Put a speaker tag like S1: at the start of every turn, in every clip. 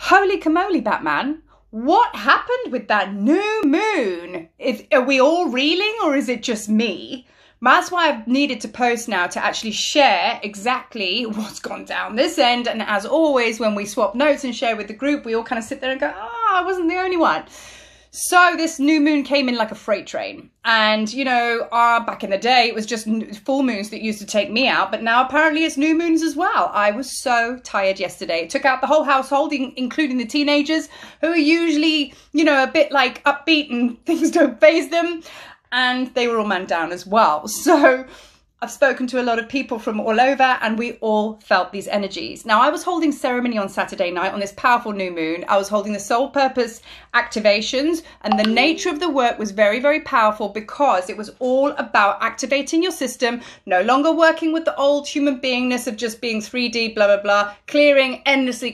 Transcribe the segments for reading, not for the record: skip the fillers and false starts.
S1: Holy camoly, Batman. What happened with that new moon? Are we all reeling, or is it just me? That's why I've needed to post now to actually share exactly what's gone down this end. And as always, when we swap notes and share with the group, we all kind of sit there and go, I wasn't the only one. So this new moon came in like a freight train. And, you know, back in the day, it was just full moons that used to take me out. But now apparently it's new moons as well. I was so tired yesterday. It took out the whole household, including the teenagers, who are usually, you know, a bit like upbeat and things don't faze them. And they were all man down as well. So I've spoken to a lot of people from all over, and we all felt these energies. Now, I was holding ceremony on Saturday night on this powerful new moon. I was holding the soul purpose activations, and the nature of the work was very, very powerful because it was all about activating your system, no longer working with the old human beingness of just being 3D, blah, blah, blah, clearing, endlessly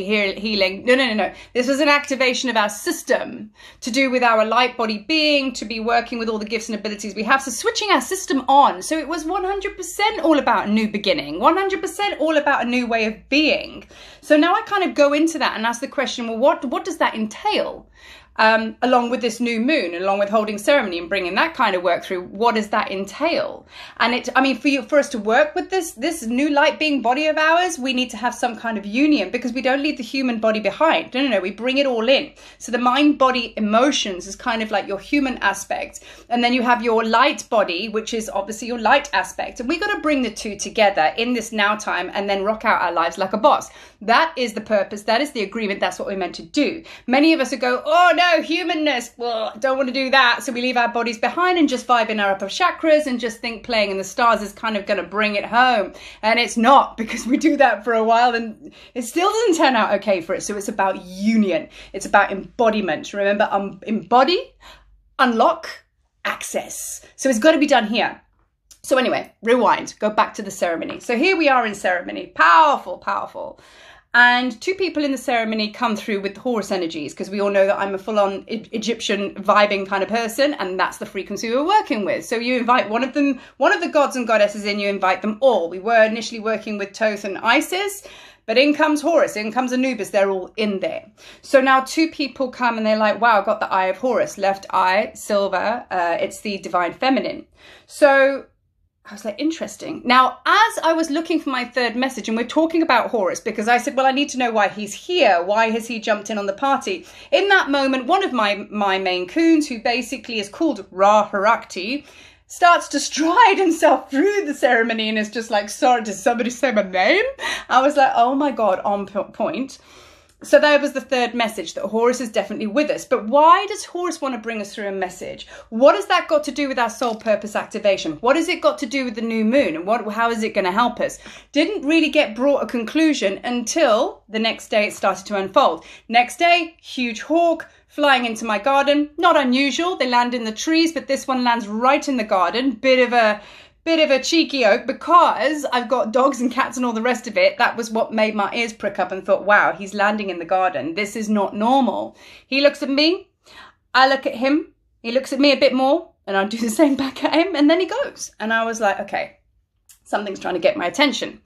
S1: healing. No. This was an activation of our system to do with our light body being, to be working with all the gifts and abilities we have. So switching our system on. So it was 100% all about a new beginning, 100% all about a new way of being. So now I kind of go into that and ask the question, well, what does that entail? Along with this new moon, along with holding ceremony and bringing that kind of work through, what does that entail? And for us to work with this new light being body of ours, we need to have some kind of union, because we don't leave the human body behind. No, we bring it all in. So the mind, body, emotions is kind of like your human aspect. And then you have your light body, which is obviously your light aspect. And we got to bring the two together in this now time and then rock out our lives like a boss. That is the purpose. That is the agreement. That's what we're meant to do. Many of us go, oh no, humanness, well, don't want to do that. So we leave our bodies behind and just vibe in our upper chakras and just think playing in the stars is kind of going to bring it home. And it's not, because we do that for a while and it still doesn't turn out okay for it. So it's about union. It's about embodiment. Remember, embody, unlock, access. So it's got to be done here. So anyway, rewind, go back to the ceremony. So here we are in ceremony. Powerful, powerful. And two people in the ceremony come through with Horus energies, because we all know that I'm a full-on Egyptian vibing kind of person, and that's the frequency we're working with. So you invite one of the gods and goddesses in, you invite them all. We were initially working with Thoth and Isis, but in comes Horus, in comes Anubis, they're all in there. So now two people come and they're like, wow, got the eye of Horus, left eye, silver, it's the divine feminine. So I was like, interesting. Now, as I was looking for my third message, and we're talking about Horus, because I said, well, I need to know why he's here. Why has he jumped in on the party? In that moment, one of my main coons, who basically is called Ra Harakti, starts to stride himself through the ceremony and is just like, sorry, did somebody say my name? I was like, oh my God, on point. So that was the third message, that Horus is definitely with us. But why does Horus want to bring us through a message? What has that got to do with our soul purpose activation? What has it got to do with the new moon? And how is it going to help us? Didn't really get brought a conclusion until the next day it started to unfold. Next day, huge hawk flying into my garden. Not unusual. They land in the trees, but this one lands right in the garden. Bit of a cheeky oak, because I've got dogs and cats and all the rest of it. That was what made my ears prick up and thought, wow, he's landing in the garden. This is not normal. He looks at me. I look at him. He looks at me a bit more, and I do the same back at him. And then he goes. And I was like, okay, something's trying to get my attention.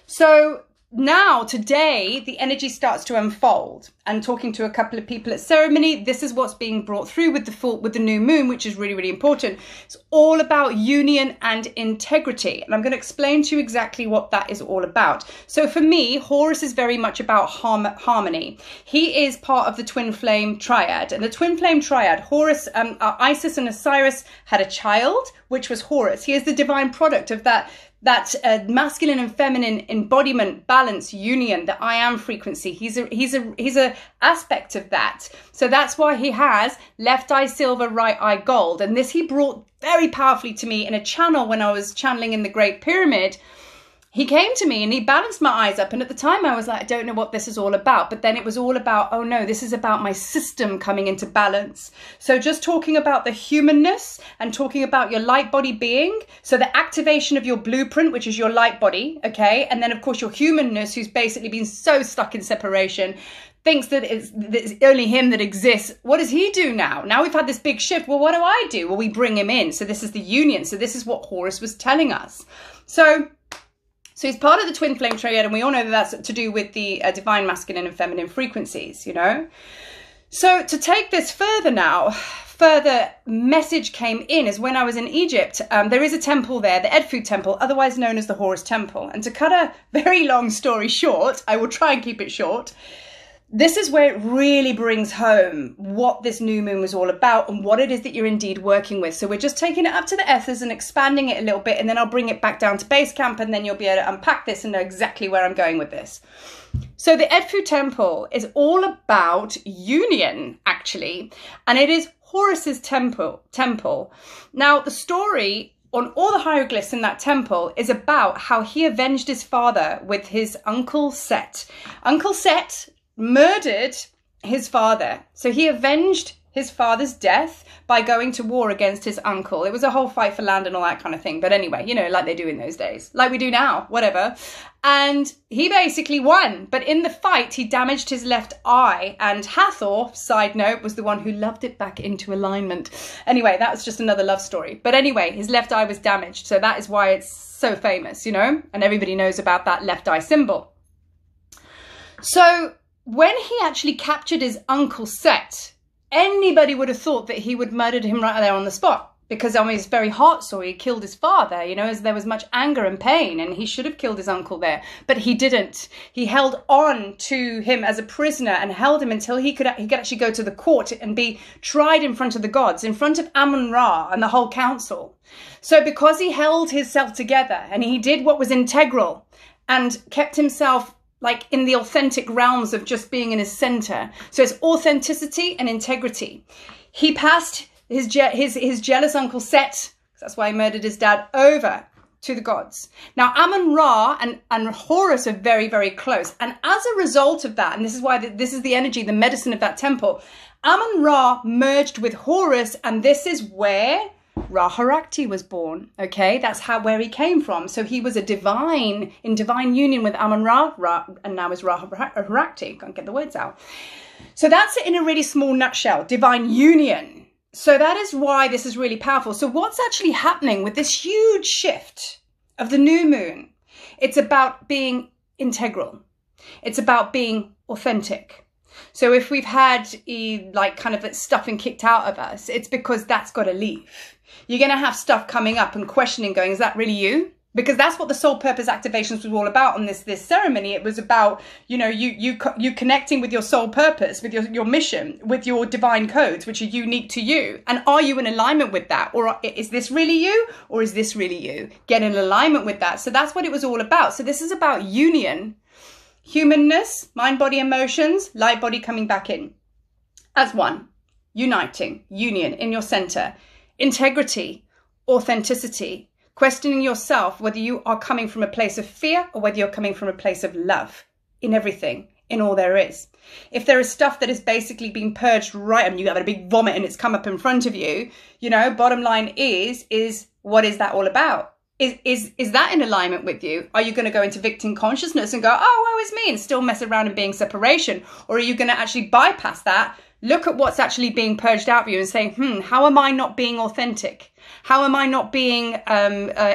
S1: So now today the energy starts to unfold, and talking to a couple of people at ceremony, this is what's being brought through with the new moon, which is really, really important. It's all about union and integrity, and I'm going to explain to you exactly what that is all about. So for me, Horus is very much about harmony. He is part of the twin flame triad, and the twin flame triad, Horus, Isis and Osiris had a child, which was Horus. He is the divine product of that masculine and feminine embodiment, balance, union, the I am frequency. He's a aspect of that. So that's why he has left eye silver, right eye gold. And this he brought very powerfully to me in a channel when I was channeling in the Great Pyramid. He came to me and he balanced my eyes up. And at the time I was like, I don't know what this is all about. But then it was all about, oh no, this is about my system coming into balance. So just talking about the humanness and talking about your light body being. So the activation of your blueprint, which is your light body, okay? And then of course your humanness, who's basically been so stuck in separation, thinks that it's only him that exists. What does he do now? Now we've had this big shift. Well, what do I do? Well, we bring him in. So this is the union. So this is what Horus was telling us. So So he's part of the twin flame triad, and we all know that that's to do with the divine masculine and feminine frequencies, you know. So to take this further now, further message came in is when I was in Egypt, there is a temple there, the Edfu temple, otherwise known as the Horus temple. And to cut a very long story short, I will try and keep it short. This is where it really brings home what this new moon was all about and what it is that you're indeed working with. So we're just taking it up to the ethers and expanding it a little bit, and then I'll bring it back down to base camp, and then you'll be able to unpack this and know exactly where I'm going with this. So the Edfu temple is all about union, actually, and it is Horus's temple. Now, the story on all the hieroglyphs in that temple is about how he avenged his father with his uncle Set. Uncle Set murdered his father. So he avenged his father's death by going to war against his uncle. It was a whole fight for land and all that kind of thing. But anyway, you know, like they do in those days, like we do now, whatever. And he basically won. But in the fight, he damaged his left eye. And Hathor, side note, was the one who loved it back into alignment. Anyway, that was just another love story. But anyway, his left eye was damaged. So that is why it's so famous, you know, and everybody knows about that left eye symbol. So when he actually captured his uncle Set, anybody would have thought that he would murdered him right there on the spot, because on his very heart sore, he killed his father, you know, as there was much anger and pain, and he should have killed his uncle there, but he didn't. He held on to him as a prisoner and held him until he could actually go to the court and be tried in front of the gods, in front of Amun-Ra and the whole council. So because he held himself together and he did what was integral and kept himself like in the authentic realms of just being in his center. So it's authenticity and integrity. He passed his jealous uncle Set, that's why he murdered his dad, over to the gods. Now Amun-Ra and Horus are very, very close. And as a result of that, and this is why this is the energy, the medicine of that temple, Amun-Ra merged with Horus, and this is where Ra-Harakti was born, okay? That's where he came from. So he was in divine union with Amun-Ra, and now is Ra-Harakti. Can't get the words out. So that's it in a really small nutshell, divine union. So that is why this is really powerful. So what's actually happening with this huge shift of the new moon? It's about being integral. It's about being authentic. So if we've had like kind of that stuffing kicked out of us, it's because that's got to leave. You're going to have stuff coming up and questioning going, is that really you? Because that's what the soul purpose activations was all about on this ceremony. It was about, you know, you connecting with your soul purpose, with your mission, with your divine codes, which are unique to you. And are you in alignment with that? Or is this really you? Or is this really you? Get in alignment with that. So that's what it was all about. So this is about union, humanness, mind, body, emotions, light body coming back in as one, uniting, union in your center. Integrity, authenticity, questioning yourself whether you are coming from a place of fear or whether you're coming from a place of love in everything, in all there is. If there is stuff that is basically being purged right, and you have a big vomit and it's come up in front of you, you know, bottom line is what is that all about? Is that in alignment with you? Are you going to go into victim consciousness and go, oh, woe is me, and still mess around and being separation? Or are you going to actually bypass that? Look at what's actually being purged out of you and say, how am I not being authentic? How am I not being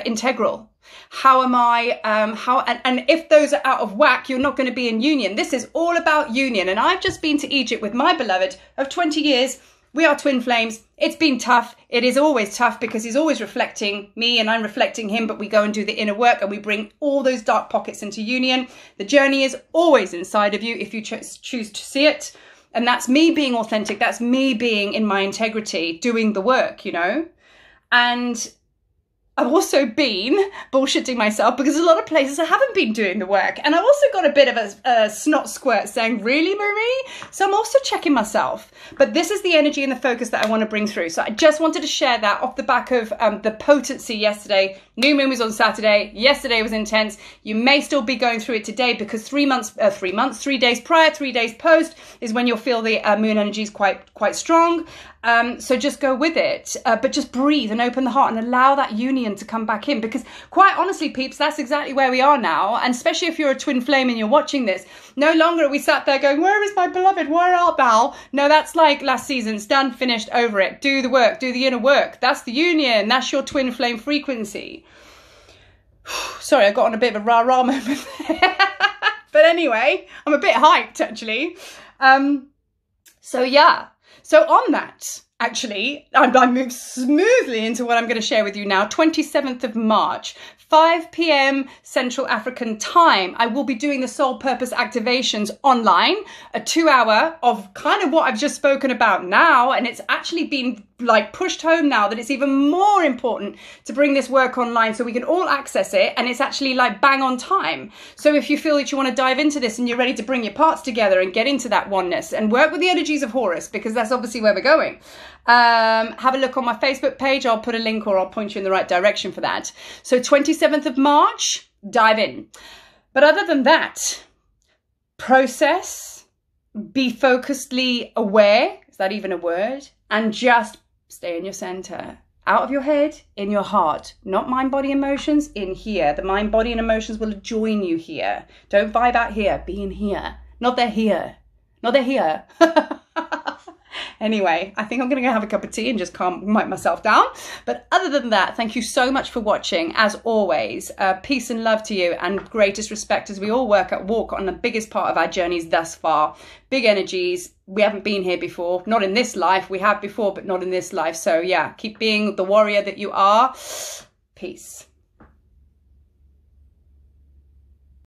S1: integral? How am I, and if those are out of whack, you're not going to be in union. This is all about union. And I've just been to Egypt with my beloved of 20 years. We are twin flames. It's been tough. It is always tough because he's always reflecting me and I'm reflecting him, but we go and do the inner work and we bring all those dark pockets into union. The journey is always inside of you if you choose to see it. And that's me being authentic. That's me being in my integrity, doing the work, you know. And I've also been bullshitting myself because a lot of places I haven't been doing the work. And I've also got a bit of a snot squirt saying, really, Marie? So I'm also checking myself. But this is the energy and the focus that I want to bring through. So I just wanted to share that off the back of the potency yesterday. New moon was on Saturday. Yesterday was intense. You may still be going through it today because 3 days prior, 3 days post is when you'll feel the moon energy is quite strong. So just go with it, but just breathe and open the heart and allow that union to come back in, because quite honestly, peeps, that's exactly where we are now. And especially if you're a twin flame and you're watching this, no longer are we sat there going, where is my beloved? Where art thou? No, that's like last season. It's done, finished, over it. Do the work, do the inner work. That's the union. That's your twin flame frequency. Sorry, I got on a bit of a rah-rah moment there. But anyway, I'm a bit hyped actually. So yeah, so on that, actually, I move smoothly into what I'm going to share with you now. 27th of March, 5 p.m. Central African time, I will be doing the soul purpose activations online, a 2-hour of kind of what I've just spoken about now. And it's actually been like pushed home now that it's even more important to bring this work online so we can all access it. And it's actually like bang on time. So if you feel that you want to dive into this and you're ready to bring your parts together and get into that oneness and work with the energies of Horus, because that's obviously where we're going. Have a look on my Facebook page. I'll put a link or I'll point you in the right direction for that. So 27th of March, dive in. But other than that, process, be focusedly aware. Is that even a word? And just stay in your center. Out of your head, in your heart. Not mind, body, emotions, in here. The mind, body, and emotions will join you here. Don't vibe out here. Be in here. Not they're here. Not they're here. Anyway, I think I'm going to go have a cup of tea and just calm myself down. But other than that, thank you so much for watching. As always, peace and love to you and greatest respect as we all walk on the biggest part of our journeys thus far. Big energies. We haven't been here before. Not in this life. We have before, but not in this life. So yeah, keep being the warrior that you are. Peace.